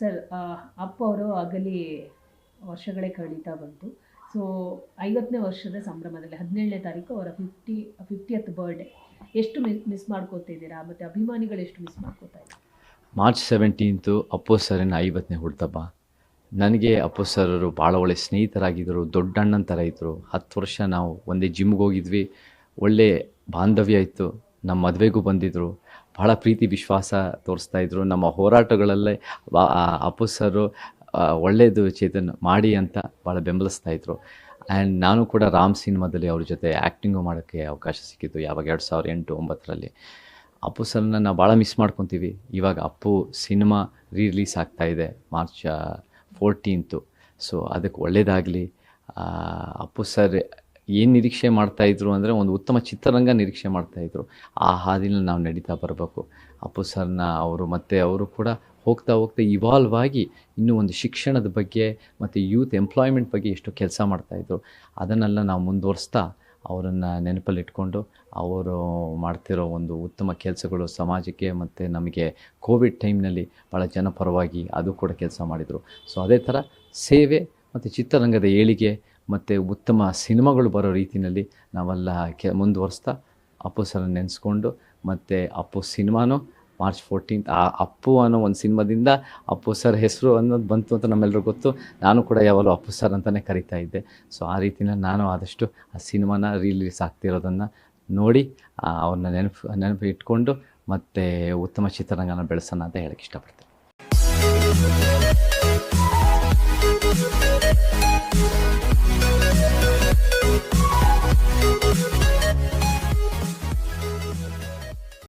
Sir, ಅಪ್ಪ ಅವರು ಅಗಲಿ ವರ್ಷಗಳೇ ಕಳೀತಾ ಬಂತು. ಸೊ 50ನೇ ವರ್ಷದ ಸಂಭ್ರಮದಲ್ಲಿ 17ನೇ ತಾರೀಕು ಅವರ 50th ಬರ್ಡೇ. ಎಷ್ಟು ಮಿಸ್ ಮಾಡ್ಕೋತಿದ್ದೀರಾ? ಮತ್ತು ಅಭಿಮಾನಿಗಳು ಎಷ್ಟು ಮಿಸ್ ಮಾಡ್ಕೋತಾ ಇದ್ದಾರೆ? ಮಾರ್ಚ್ 17 ಅಪ್ಪು ಸರಿನ 50ನೇ ಹುಟ್ಟುಹಬ್ಬ. ನನಗೆ ಅಪ್ಪು ಸರರು ಭಾಳ ಒಳ್ಳೆ ಸ್ನೇಹಿತರಾಗಿದ್ದರು, ದೊಡ್ಡ ಅಣ್ಣನ ಥರ ಇದ್ದರು. 10 ವರ್ಷ ನಾವು ಒಂದೇ ಜಿಮ್ಗೆ ಹೋಗಿದ್ವಿ, ಒಳ್ಳೆ ಬಾಂಧವ್ಯ ಇತ್ತು. ನಮ್ಮ ಮದುವೆಗೂ ಬಂದಿದ್ದರು, ಭಾಳ ಪ್ರೀತಿ ವಿಶ್ವಾಸ ತೋರಿಸ್ತಾಯಿದ್ರು. ನಮ್ಮ ಹೋರಾಟಗಳಲ್ಲೇ ಅಪ್ಪು ಸರು ಒಳ್ಳೆಯದು ಚೇತನ್ ಮಾಡಿ ಅಂತ ಭಾಳ ಬೆಂಬಲಿಸ್ತಾಯಿದ್ರು. ಆ್ಯಂಡ್ ನಾನು ಕೂಡ ರಾಮ್ ಸಿನಿಮಾದಲ್ಲಿ ಅವ್ರ ಜೊತೆ ಆ್ಯಕ್ಟಿಂಗು ಮಾಡೋಕ್ಕೆ ಅವಕಾಶ ಸಿಕ್ಕಿತ್ತು, ಯಾವಾಗ 2008-09ರಲ್ಲಿ. ಅಪ್ಪು ಸರ್ನ ನಾವು ಭಾಳ ಮಿಸ್ ಮಾಡ್ಕೊತೀವಿ. ಇವಾಗ ಅಪ್ಪು ಸಿನಿಮಾ ರಿಲೀಸ್ ಆಗ್ತಾಯಿದೆ ಮಾರ್ಚ್ 14. ಸೊ ಅದಕ್ಕೆ ಒಳ್ಳೆಯದಾಗಲಿ. ಅಪ್ಪು ಸರ್ ಏನು ನಿರೀಕ್ಷೆ ಮಾಡ್ತಾಯಿದ್ರು ಅಂದರೆ ಒಂದು ಉತ್ತಮ ಚಿತ್ರರಂಗ ನಿರೀಕ್ಷೆ ಮಾಡ್ತಾಯಿದ್ರು. ಆ ಹಾದಿನಲ್ಲಿ ನಾವು ನಡೀತಾ ಬರಬೇಕು. ಅಪ್ಪು ಸರ್ನ ಅವರು ಕೂಡ ಹೋಗ್ತಾ ಇವಾಲ್ವ್ ಆಗಿ ಇನ್ನೂ ಒಂದು ಶಿಕ್ಷಣದ ಬಗ್ಗೆ ಮತ್ತು ಯೂತ್ ಎಂಪ್ಲಾಯ್ಮೆಂಟ್ ಬಗ್ಗೆ ಎಷ್ಟು ಕೆಲಸ ಮಾಡ್ತಾಯಿದ್ರು, ಅದನ್ನೆಲ್ಲ ನಾವು ಮುಂದುವರಿಸ್ತಾ ಅವರನ್ನು ನೆನಪಲ್ಲಿಟ್ಕೊಂಡು ಅವರು ಮಾಡ್ತಿರೋ ಒಂದು ಉತ್ತಮ ಕೆಲಸಗಳು ಸಮಾಜಕ್ಕೆ ಮತ್ತು ನಮಗೆ ಕೋವಿಡ್ ಟೈಮ್ನಲ್ಲಿ ಭಾಳ ಜನಪರವಾಗಿ ಅದು ಕೂಡ ಕೆಲಸ ಮಾಡಿದರು. ಸೊ ಅದೇ ಥರ ಸೇವೆ ಮತ್ತು ಚಿತ್ರರಂಗದ ಏಳಿಗೆ ಮತ್ತು ಉತ್ತಮ ಸಿನಿಮಾಗಳು ಬರೋ ರೀತಿಯಲ್ಲಿ ನಾವೆಲ್ಲ ಮುಂದುವರಿಸ್ತಾ ಅಪ್ಪು ಸರನ್ನು ನೆನೆಸ್ಕೊಂಡು, ಮತ್ತು ಅಪ್ಪು ಸಿನಿಮಾನೂ ಮಾರ್ಚ್ 14 ಆ ಅಪ್ಪು ಅನ್ನೋ ಒಂದು ಸಿನಿಮಾದಿಂದ ಅಪ್ಪು ಸರ್ ಹೆಸರು ಅನ್ನೋದು ಬಂತು ಅಂತ ನಮ್ಮೆಲ್ಲರಿಗೂ ಗೊತ್ತು. ನಾನು ಕೂಡ ಯಾವಾಗಲೂ ಅಪ್ಪು ಸರ್ ಅಂತಲೇ ಕರಿತಾ ಇದ್ದೆ. ಸೊ ಆ ರೀತಿಯಲ್ಲಿ ನಾನು ಆದಷ್ಟು ಆ ಸಿನಿಮಾನ ರಿಲೀಸ್ ಆಗ್ತಿರೋದನ್ನು ನೋಡಿ ಅವ್ರನ್ನ ನೆನಪು ಇಟ್ಕೊಂಡು ಮತ್ತು ಉತ್ತಮ ಚಿತ್ರರಂಗನ ಬೆಳೆಸೋಣ ಅಂತ ಹೇಳಕ್ಕೆ ಇಷ್ಟಪಡ್ತೀನಿ.